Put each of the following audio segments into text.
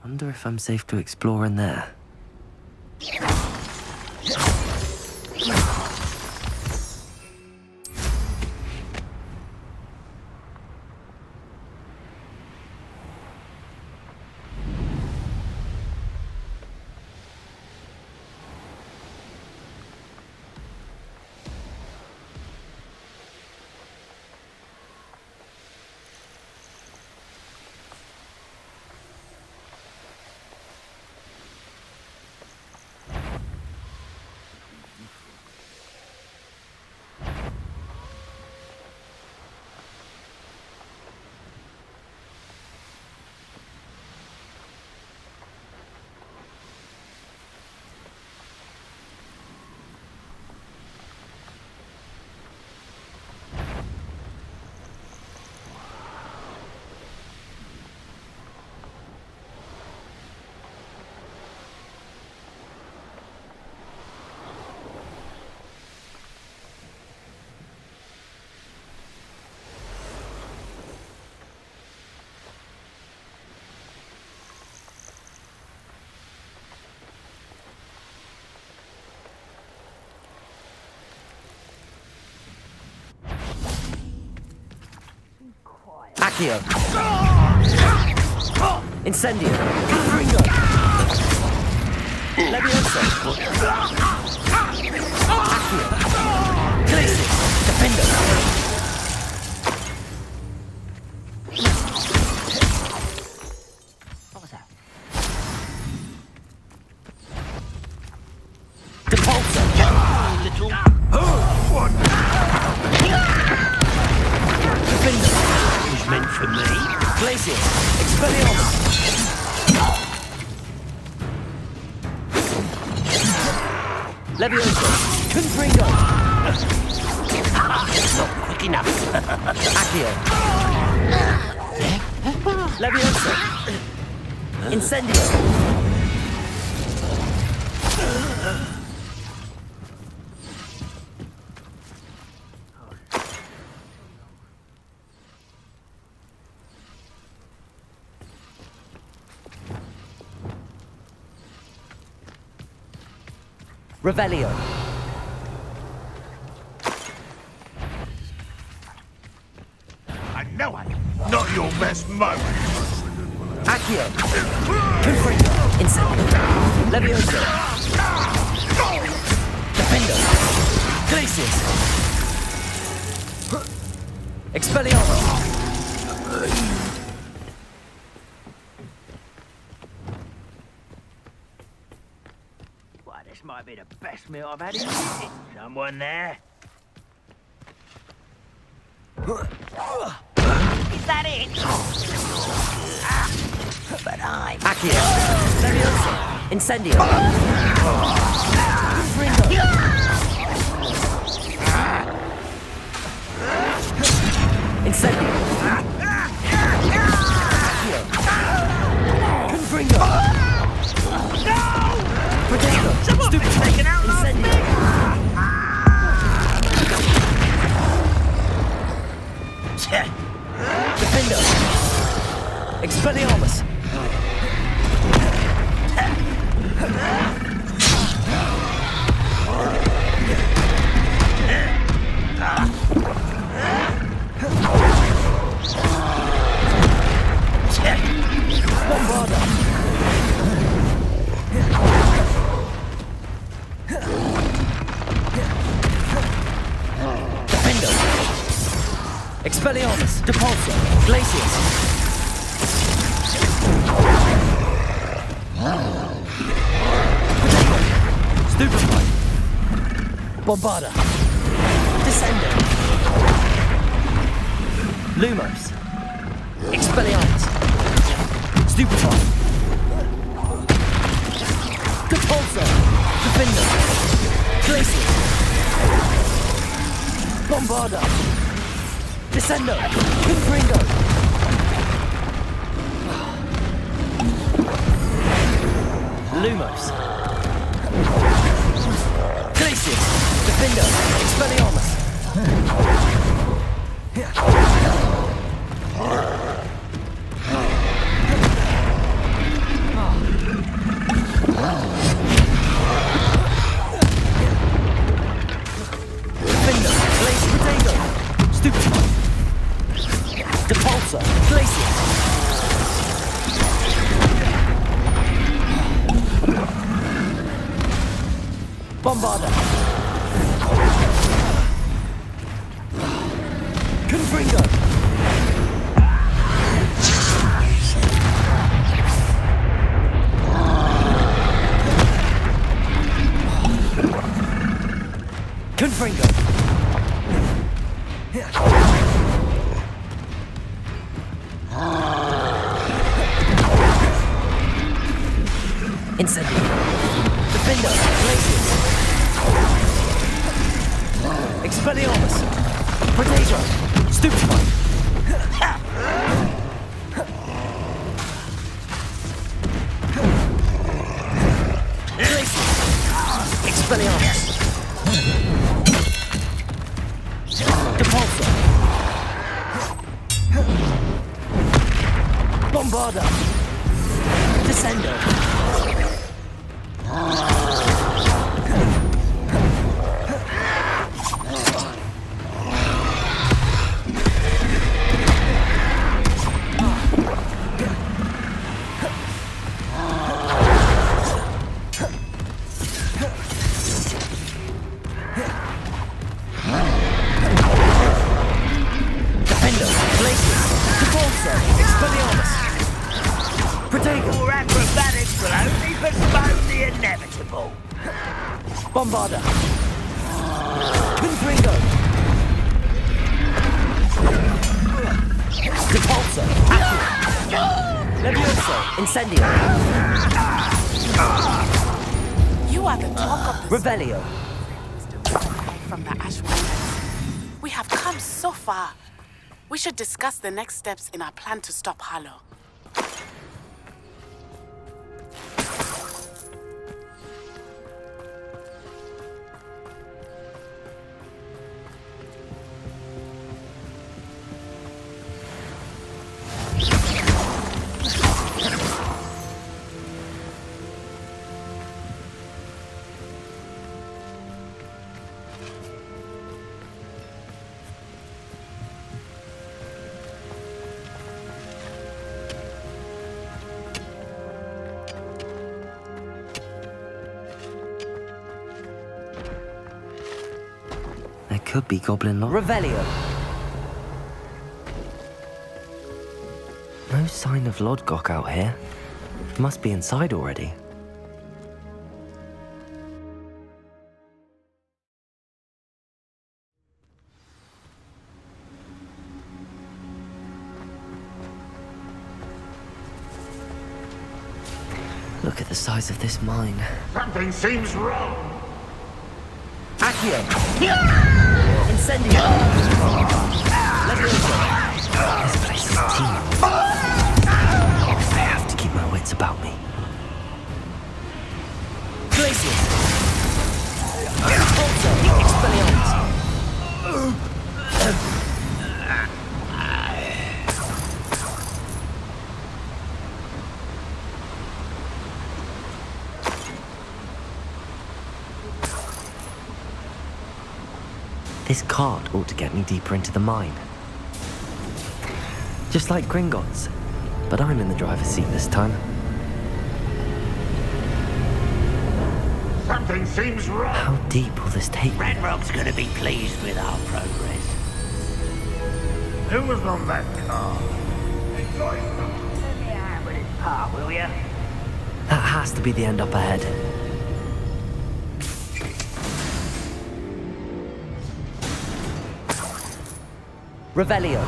Wonder if I'm safe to explore in there. Accio. Incendio. Ringo. Levioso. Accio. Glacius. Defender. What was that? Depulso. Little. What? Defender. Meant for me. Glacius. Expelliarmus. Levioso. Confringo. Not quick enough. Accio. Levioso. Incendio. Revelio. I know it. Not your best moment. Accio. Confringo. Incendio. Levioso. Defender. Glacius. Expelliarmus. This might be the best meal I've had in years. Someone there? Is that it? But I'm... Accio. Levioso. Incendio. Confringo. Incendio. Accio. Confringo. Protector. Stupid. Taken out. Incendio. Defender. Expelliarmus. Bombarda. Defender. Expelliarmus. Depulso. Glacius. Stupefy. Bombarda. Descender. Lumos. Expelliarmus. Stupefy. Depulso. Defender. Glacius. Bombarda. Descendo. Confringo. Lumos. Glacius. Defender. Expelliarmus. Repulsor. Glacius. Bombarder. Confringo. Confringo. Incendio. Defender. Glacius. Expelliarmus. Potato. Stupefy. Glacius. Expelliarmus. Repulsor. Bombarder. Descendo. Defender. Glacius. Repulsor. Expelliarmus. Protego. Your acrobatics will only postpone the inevitable. Bombarder. Confringo. Repulsor. Accio. Levioso. Incendio. You are the talk of the Revelio. from the Ashwaters. We have come so far. We should discuss the next steps in our plan to stop Harlow. There could be Goblin Lodge. Revelio. No sign of Lodgok out here. Must be inside already. Look at the size of this mine. Something seems wrong. Accio. Incendio. Levioso. This place is teeming. I have to keep my wits about me. Glacius. Repulsor. Expelliarmus. This cart ought to get me deeper into the mine. Just like Gringotts, but I'm in the driver's seat this time. Something seems wrong. How deep will this take me? Ranrock's gonna be pleased with our progress. Who was on that car? Let me out with his part, will ya? That has to be the end up ahead. Revelio.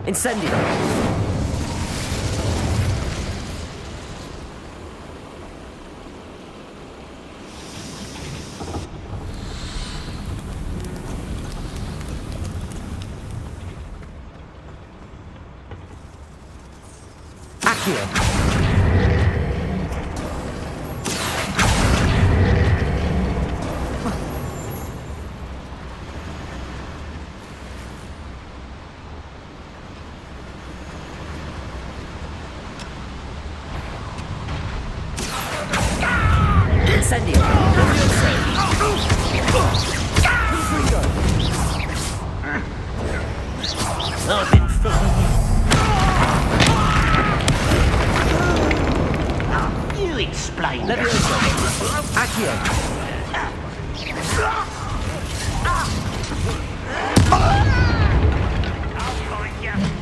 Incendio. Accio. Incendio. Confringo. I've been following you. You explain that. Levioso. Accio.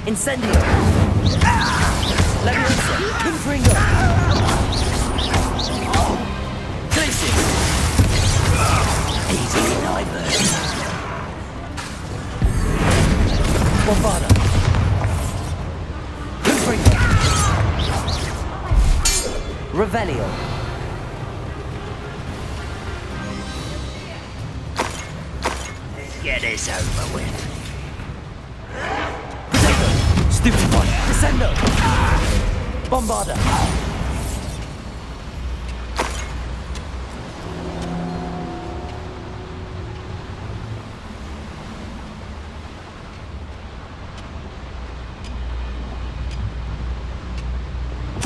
Incendio. Levioso. Confringo. Glacius. Easy divert. Bombarda. Confringo. Revelio. Let's get this over with. Stupid one. Descendo. Bombarda.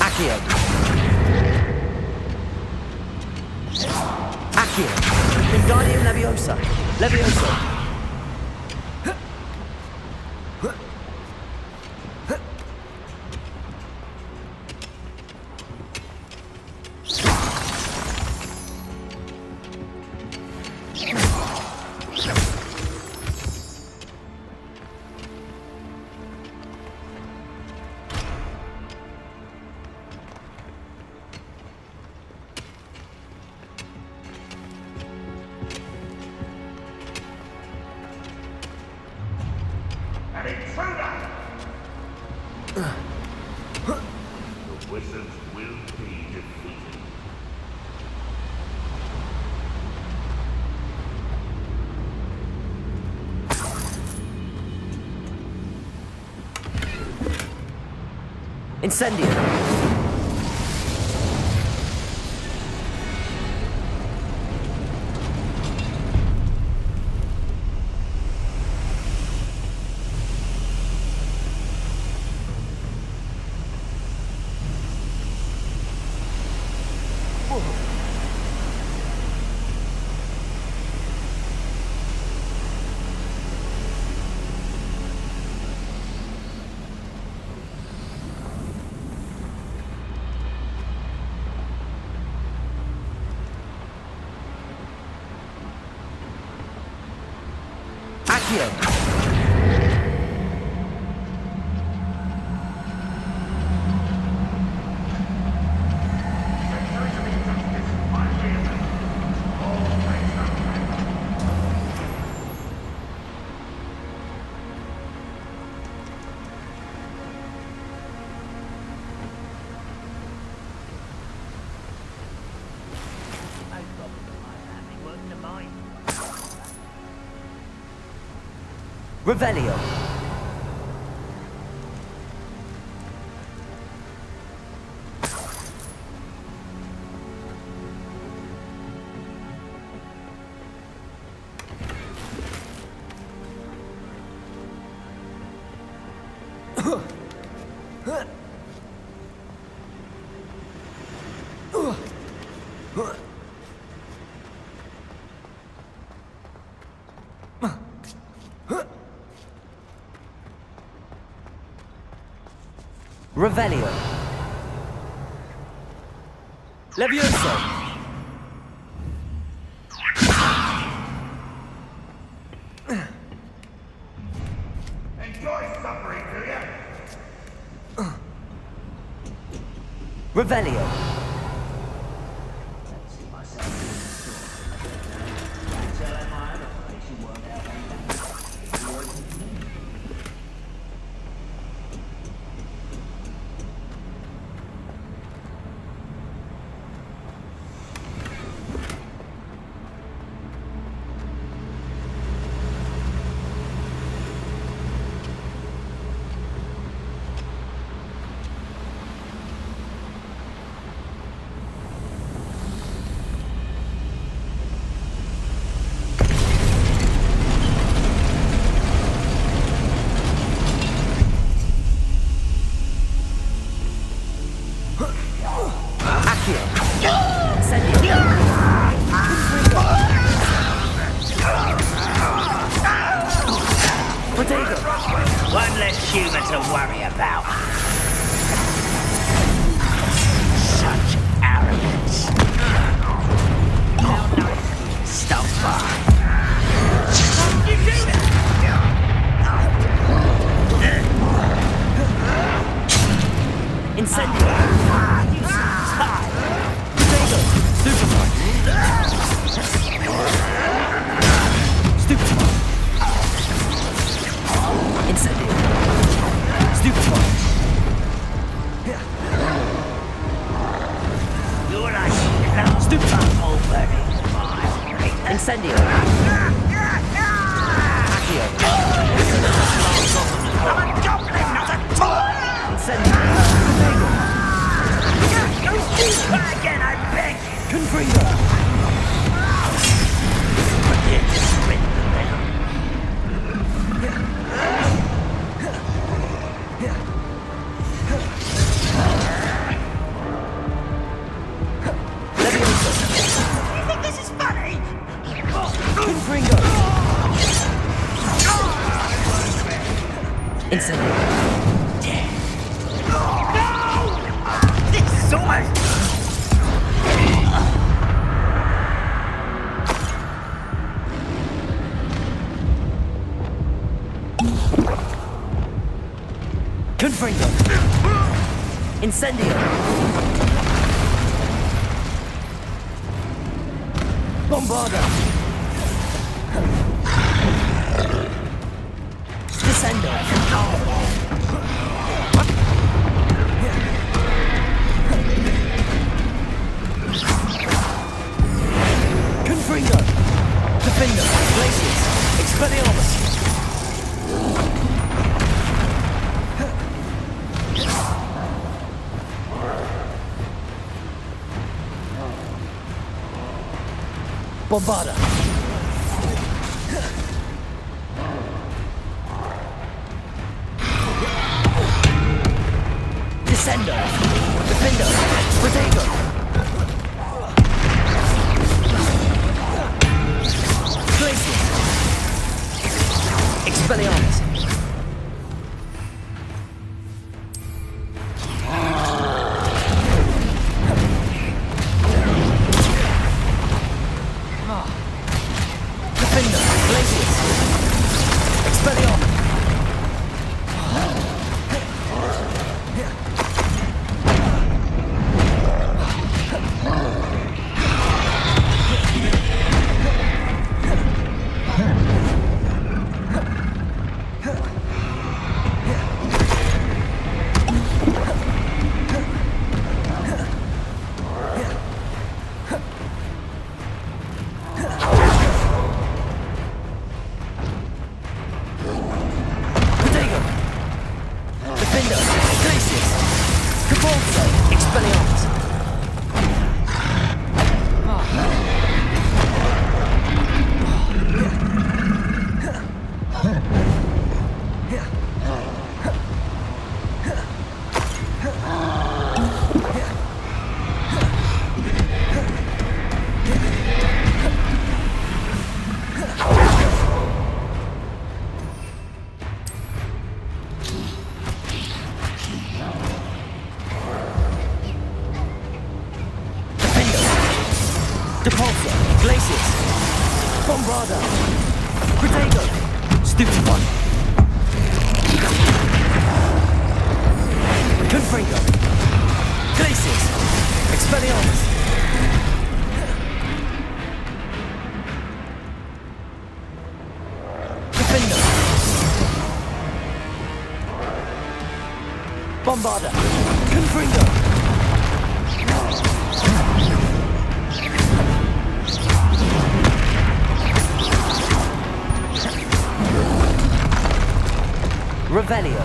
Accio. Accio. Wingardium Leviosa. Levioso. An intruder! The wizards will be defeated. Incendio. Accio. Revelio. Revelio. Levioso. Enjoy suffering, do you? Revelio. One less human to worry about. Such arrogance. Stop by. Incendio. Potato. Stupefy. Stupefy. Incendio. Stupefy. You're like Stupefy. all burning fire. Incendio. Accio. I'm a goblin, not a toy! Incendio. Don't do that again, I beg you! Confringo. Here to split the middle. Leviosa. You think this is funny? Confringo. Incendio. This is almost... Confringo. Incendio. Bombarda. Descendo. Confringo. Defender. Glaciers. Expelliarmus. Bombarda. Descendo. Defender. Potato. Glacier. Expelliarmus. Defender. Glaciers. Expelliarmus. Potato. Defender. Glaciers. Cabalzo. Expelliarmus. Depulso. Glaciers. Bombarda. Potato. Stupefy. Confringo. Glaciers. Expelliarmus. Defender. Bombarda. Confringo. Revelio.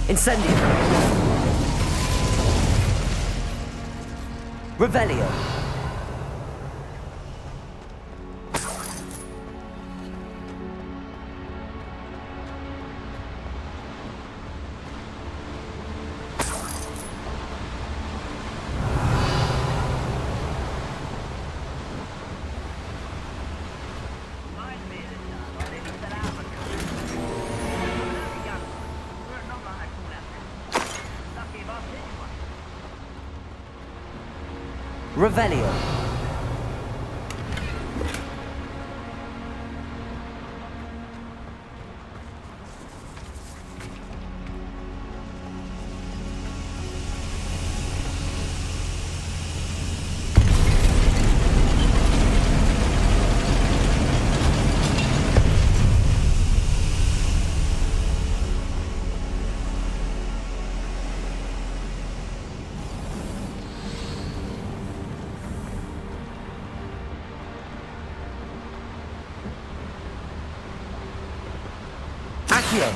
Incendio. Revelio. Revelio. Accio.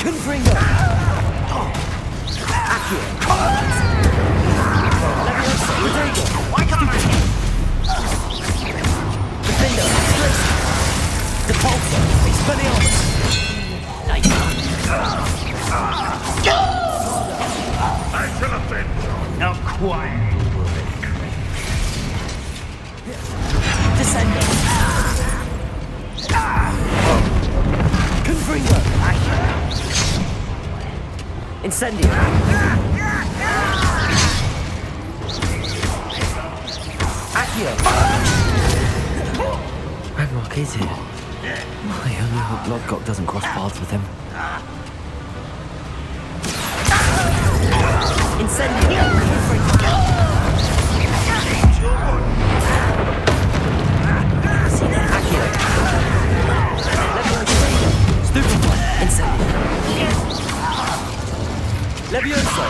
Confringo. Accio. Leviosa. Rodrigo. Why can't I hit? Defender. Depulso. Expelliarmus. I shall avenge you. Now quiet, woman. Descendo. Confringo. Incendio. Accio. Ranrock, is it? I only hope Lodgok doesn't cross paths with him. Incendio. Confringo. Accio. Leviosa. Stupefy. Incendio. Levioso.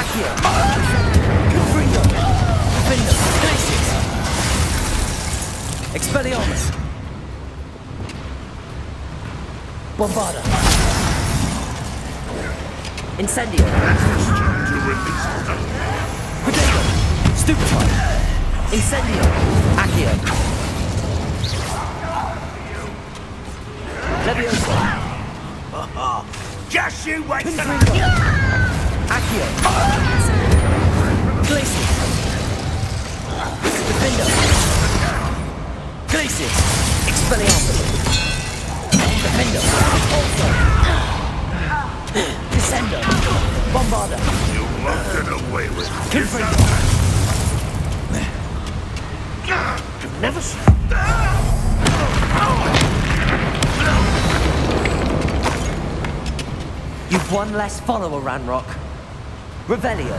Accio. Confringo. Defender. Glacius. Expelliarmus. Bombarda. Incendio. To release them. Protego. Stupefy. Incendio. Accio. Levioso. Just you wait till Confringo. Accio. Glacius. Defender. Glacius. Expelliarmus. Defender. Also. Descendo. Bombarda. you won't get away with it. Confringo. You've never seen. You've one less follower, Ranrock. Revelio.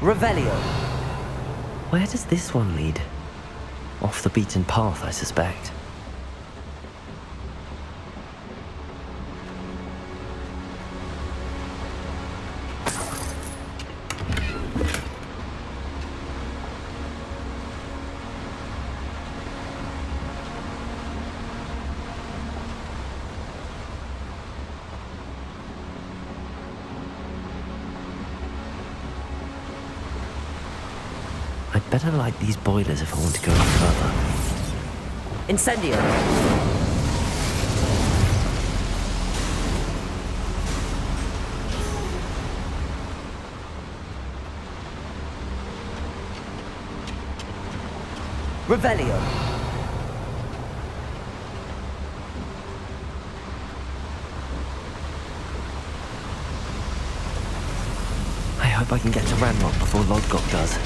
Revelio. Where does this one lead? Off the beaten path, I suspect. I'd better light these boilers if I want to go any further. Incendio. Revelio. I hope I can get to Ranrock before Lodgok does.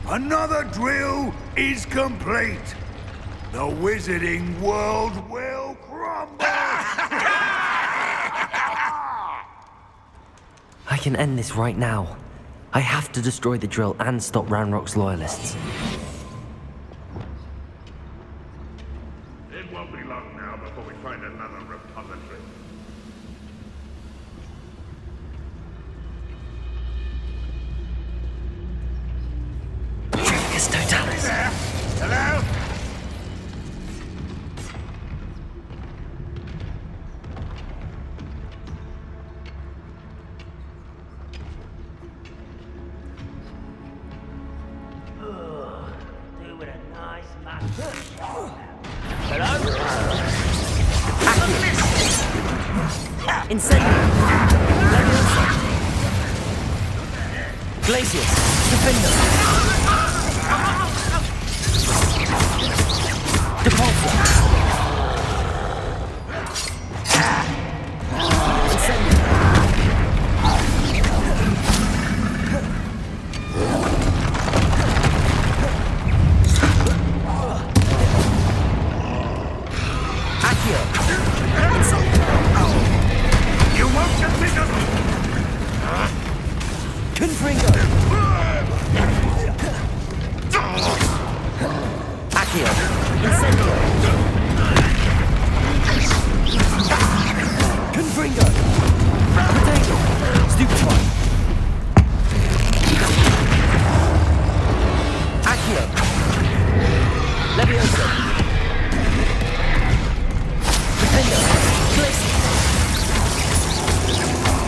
Another drill is complete. The wizarding world will crumble. I can end this right now. I have to destroy the drill and stop Ranrock's loyalists. It won't be long now before we find another repository. Tricus Totalis. There. Hello? Do with a nice match. Incendio. Leviosa. Glacius. Gryffindor. Depulso. Incendio. Accio. You won't defeat us! Confringo. Accio. Incendio. Confringo. Potato. Stupefy. Accio. Leviosa. Defender. Glacius.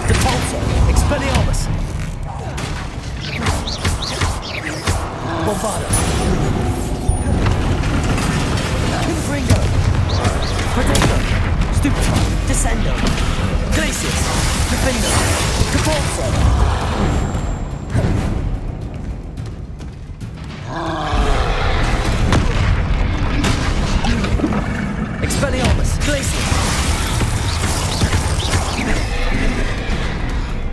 Depulso. Expelliarmus. Bombarda. Confringo. Potato. Stupefy. Descendo. Glacius. Defender. Depulso. Expelliarmus. Glacius.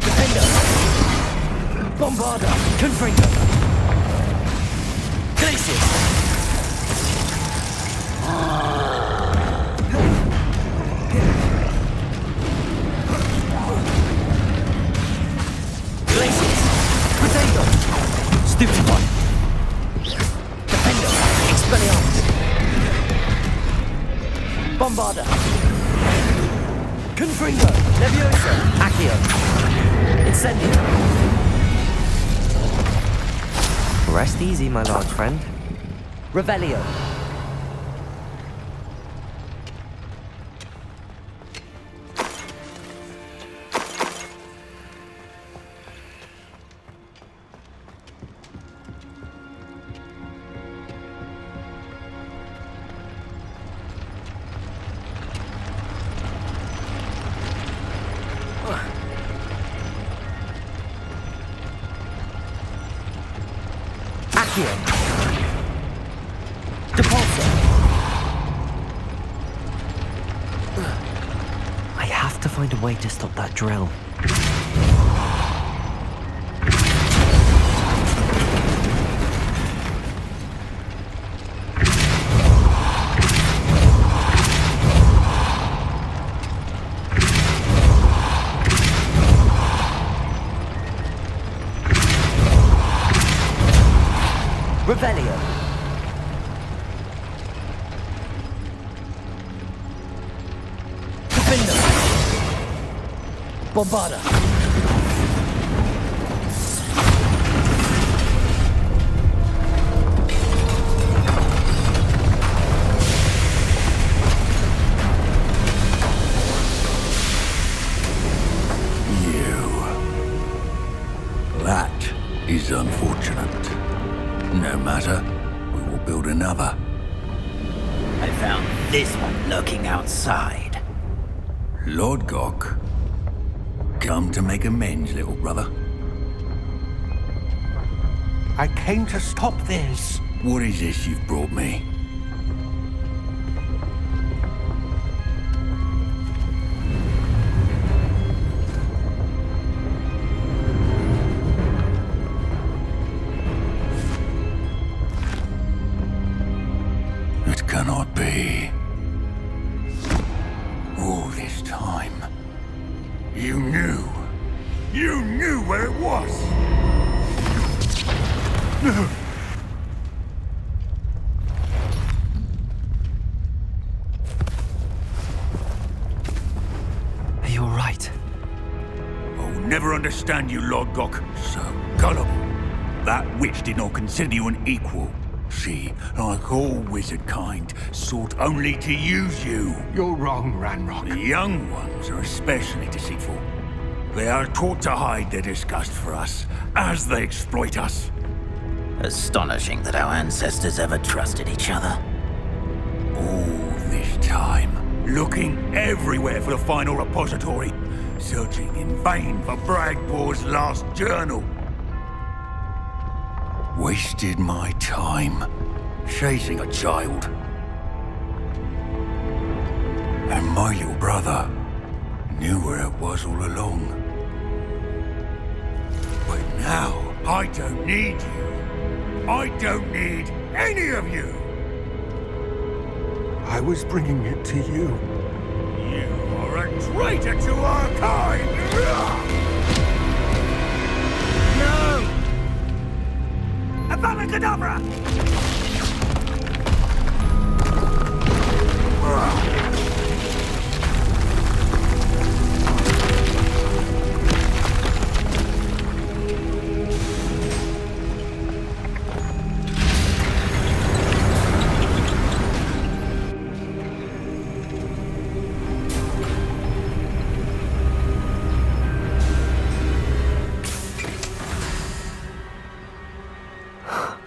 Defender. Bombarda. Confringo. Glacius. Glacius. Potato. Stupefy. Defender. Expelliarmus. Bombarda. Confringo. Leviosa. Accio. Incendio. Rest easy, my large friend. Revelio. Accio. Depulso. I have to find a way to stop that drill. Revelio. Defender. Bombarda. That is unfortunate. No matter, we will build another. I found this one lurking outside. Lord Gok, come to make amends, little brother. I came to stop this. What is this you've brought me? You knew. You knew where it was. Are you alright? I'll never understand you, Lord Gok. So gullible. That witch did not consider you an equal. She, like all wizard kind, sought only to use you. You're wrong, Ranrock. The young ones are especially deceitful. They are taught to hide their disgust for us, as they exploit us. Astonishing that our ancestors ever trusted each other. All this time, looking everywhere for the final repository, searching in vain for Bragbor's last journal. Wasted my time, chasing a child. And my little brother knew where it was all along. But now, I don't need you. I don't need any of you. I was bringing it to you. You are a traitor to our kind! No! Avada-kedavra!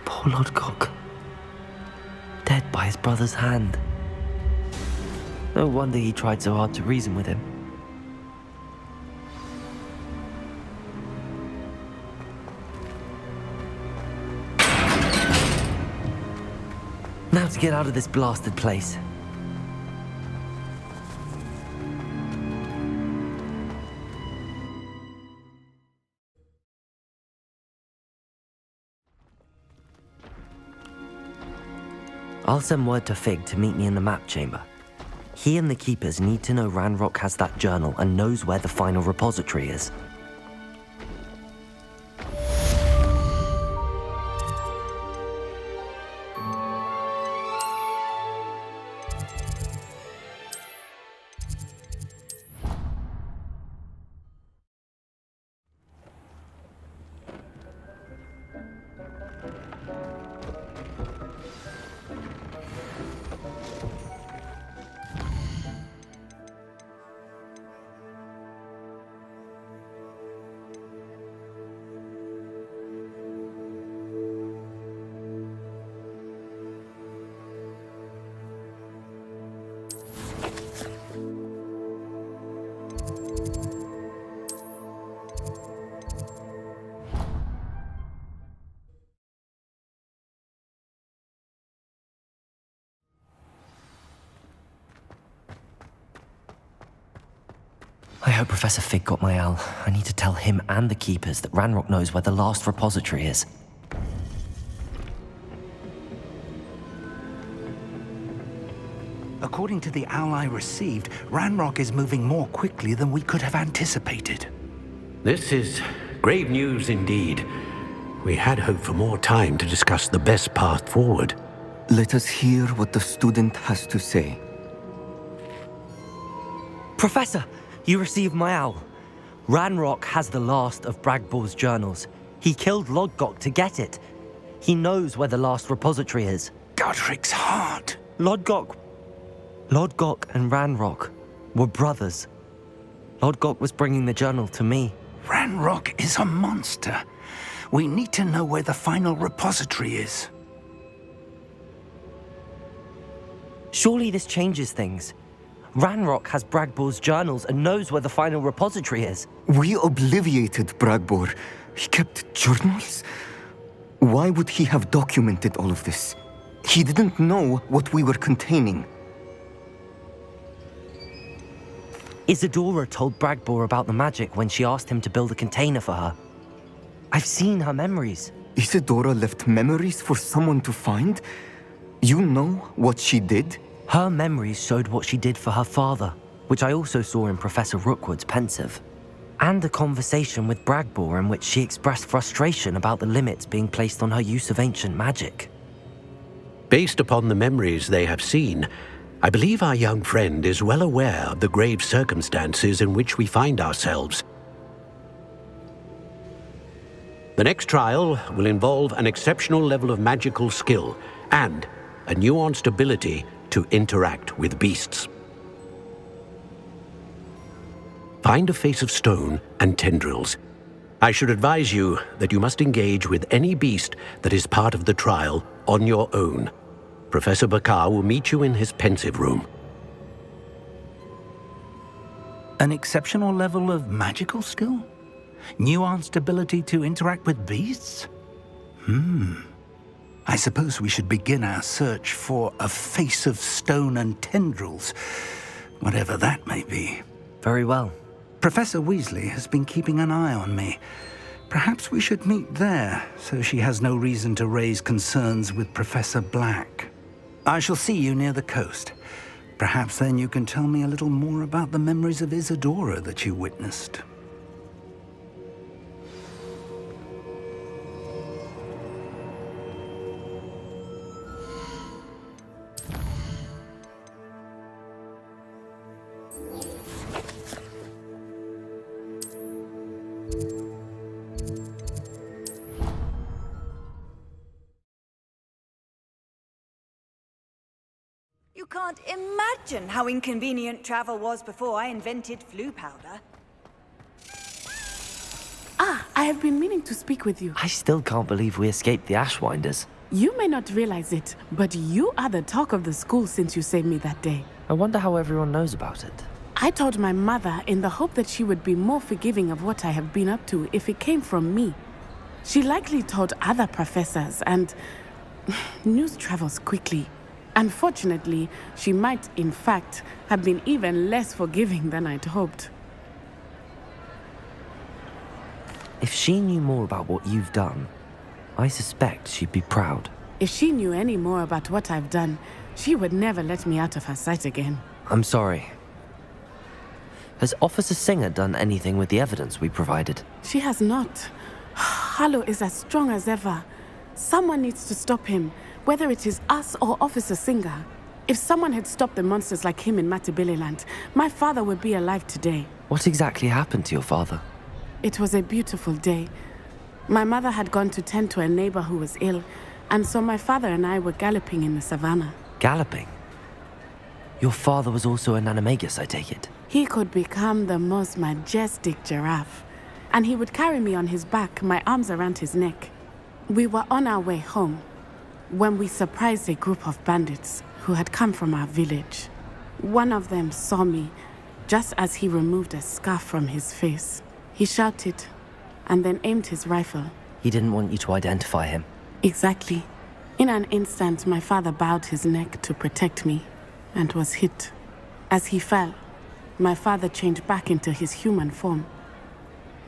Poor Lord Gok. Dead by his brother's hand. No wonder he tried so hard to reason with him. Now to get out of this blasted place. I'll send word to Fig to meet me in the map chamber. He and the Keepers need to know Ranrock has that journal and knows where the final repository is. I hope Professor Fig got my owl. I need to tell him and the Keepers that Ranrock knows where the last repository is. According to the owl I received, Ranrock is moving more quickly than we could have anticipated. This is grave news indeed. We had hoped for more time to discuss the best path forward. Let us hear what the student has to say. Professor, you received my owl. Ranrock has the last of Bragbor's journals. He killed Lodgok to get it. He knows where the last repository is. Godric's heart. Lodgok and Ranrock were brothers. Lodgok was bringing the journal to me. Ranrock is a monster. We need to know where the final repository is. Surely this changes things. Ranrock has Bragbor's journals and knows where the final repository is. We obliviated Bragbor. He kept journals? Why would he have documented all of this? He didn't know what we were containing. Isadora told Bragbor about the magic when she asked him to build a container for her. I've seen her memories. Isadora left memories for someone to find? You know what she did? Her memories showed what she did for her father, which I also saw in Professor Rookwood's pensive. And a conversation with Bragbor in which she expressed frustration about the limits being placed on her use of ancient magic. Based upon the memories they have seen, I believe our young friend is well aware of the grave circumstances in which we find ourselves. The next trial will involve an exceptional level of magical skill and a nuanced ability to interact with beasts. Find a face of stone and tendrils. I should advise you that you must engage with any beast that is part of the trial on your own. Professor Bakar will meet you in his pensive room. An exceptional level of magical skill? Nuanced ability to interact with beasts? I suppose we should begin our search for a face of stone and tendrils, whatever that may be. Very well. Professor Weasley has been keeping an eye on me. Perhaps we should meet there, so she has no reason to raise concerns with Professor Black. I shall see you near the coast. Perhaps then you can tell me a little more about the memories of Isadora that you witnessed. You can't imagine how inconvenient travel was before I invented flu powder. I have been meaning to speak with you. I still can't believe we escaped the Ashwinders. You may not realize it, but you are the talk of the school since you saved me that day. I wonder how everyone knows about it. I told my mother in the hope that she would be more forgiving of what I have been up to if it came from me. She likely told other professors, and news travels quickly. Unfortunately, she might, in fact, have been even less forgiving than I'd hoped. If she knew more about what you've done, I suspect she'd be proud. If she knew any more about what I've done, she would never let me out of her sight again. I'm sorry. Has Officer Singer done anything with the evidence we provided? She has not. Harlow is as strong as ever. Someone needs to stop him, whether it is us or Officer Singer. If someone had stopped the monsters like him in Matabeleland, my father would be alive today. What exactly happened to your father? It was a beautiful day. My mother had gone to tend to a neighbor who was ill, and so my father and I were galloping in the savannah. Galloping? Your father was also an animagus, I take it? He could become the most majestic giraffe, and he would carry me on his back, my arms around his neck. We were on our way home when we surprised a group of bandits who had come from our village. One of them saw me just as he removed a scarf from his face. He shouted and then aimed his rifle. He didn't want you to identify him. Exactly. In an instant, my father bowed his neck to protect me and was hit. As he fell, my father changed back into his human form.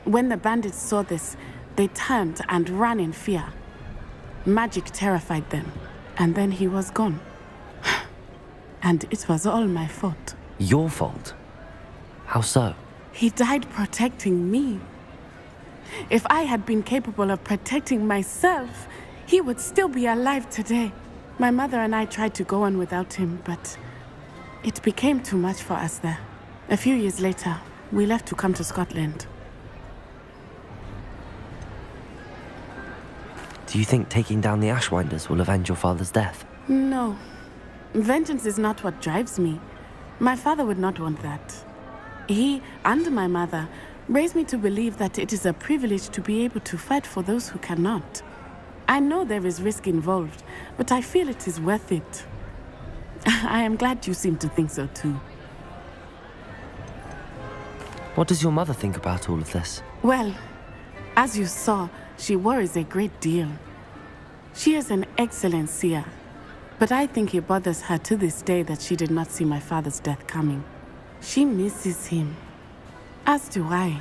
When the bandits saw this, they turned and ran in fear. Magic terrified them, and then he was gone. And it was all my fault. Your fault? How so? He died protecting me. If I had been capable of protecting myself, he would still be alive today. My mother and I tried to go on without him, but it became too much for us there. A few years later, we left to come to Scotland. Do you think taking down the Ashwinders will avenge your father's death? No. Vengeance is not what drives me. My father would not want that. He and my mother raised me to believe that it is a privilege to be able to fight for those who cannot. I know there is risk involved, but I feel it is worth it. I am glad you seem to think so too. What does your mother think about all of this? Well, as you saw, she worries a great deal. She is an excellent seer, but I think it bothers her to this day that she did not see my father's death coming. She misses him, as do I.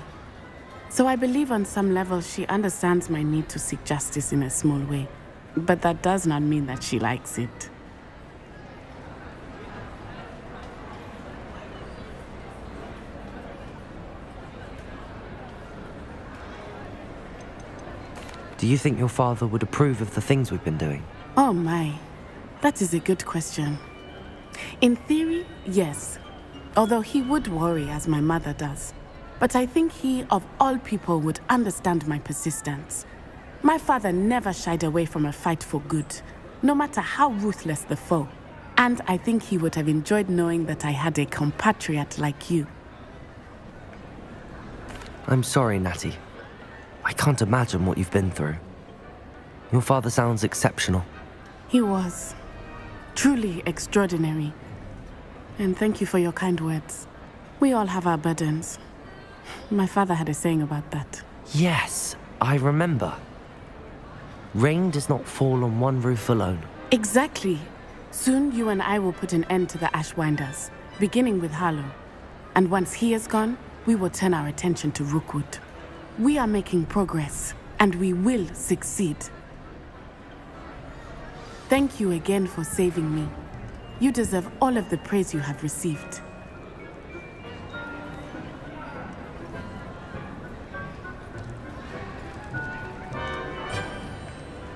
So I believe on some level she understands my need to seek justice in a small way, but that does not mean that she likes it. Do you think your father would approve of the things we've been doing? Oh my, that is a good question. In theory, yes. Although he would worry as my mother does. But I think he, of all people, would understand my persistence. My father never shied away from a fight for good, no matter how ruthless the foe. And I think he would have enjoyed knowing that I had a compatriot like you. I'm sorry, Natty. I can't imagine what you've been through. Your father sounds exceptional. He was. Truly extraordinary. And thank you for your kind words. We all have our burdens. My father had a saying about that. Yes, I remember. Rain does not fall on one roof alone. Exactly. Soon you and I will put an end to the Ashwinders, beginning with Harlow. And once he is gone, we will turn our attention to Rookwood. We are making progress, and we will succeed. Thank you again for saving me. You deserve all of the praise you have received.